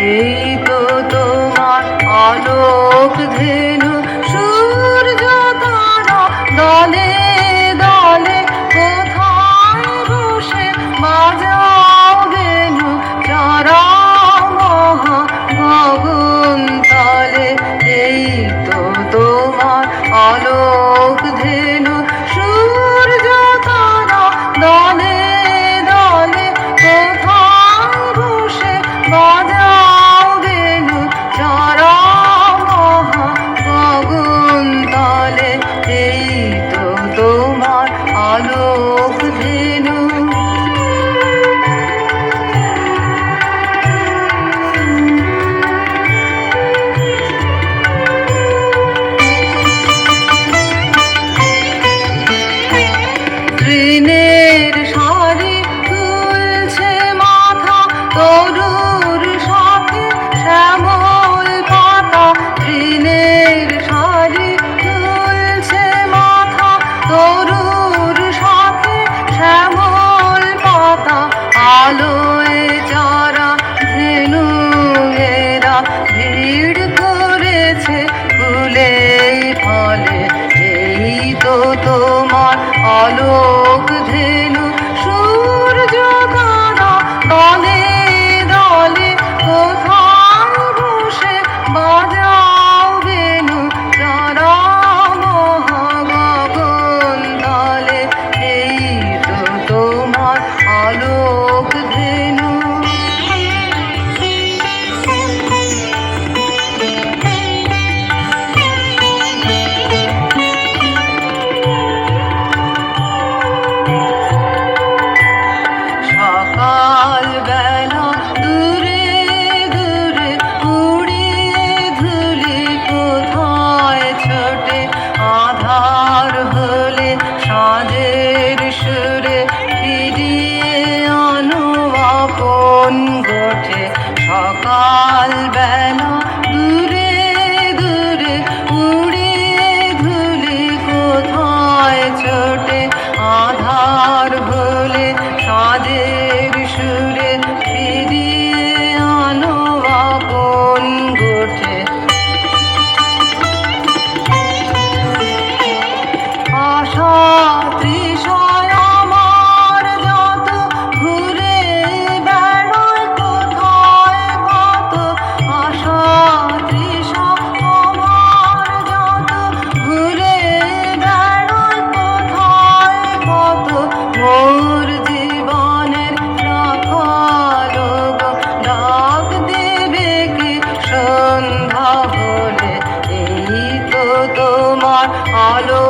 এই তো তোমার আলোক ধেনু সূর্য তারা দলে দলে কোথায় বসে বাজাও বেনু চারা মহা গগন তলে। এই তো তোমার আলোক ধেনু সূর্য তারা দলে দলে কোথায় বসে বাজাও বেনু চারা মহা গগন তলে। এই তো তোমার আলোক ধেনু। তৃণের শাড়ি তুলছে মাথা তরুর সাথে শ্যামল পাতা। তৃণের শাড়ি তুলছে মাথা তরুর সাথে শ্যামল পাতা। আলোয় চারা ধেনু এরা ভিড় করেছে ফুলে ফলে। এই তো তোমার আলোক ধেনু সূর্য তারা দলে দলে কোথায় বসে বাজাও বেনু চারা মহা গগন তলে। এই তো তোমার আলোক ধেনু। সকাল বেলা দূরে দূরে উড়িয়ে ধুলি কোথায় ছোটে আধার হলে সাঁঝের সুরে ফিরিয়ে আনো আপন গোঠে। সকাল বেলা দূরে দূরে উড়িয়ে ধুলি কোথায় ছোটে আধার হলে সাঁঝের সুরে ফিরিয়ে আনো আপন গোঠে। আশা তৃষায় আমার যত ঘুরে বেড়ায় কোথায় কত। আশা তৃষা আমার যত ঘুরে বেড়ায় কোথায় কত। মোর জীবনের রাখাল গো ডাক দেবে কি সন্ধ্যা হলে। এই তো তোমার আলো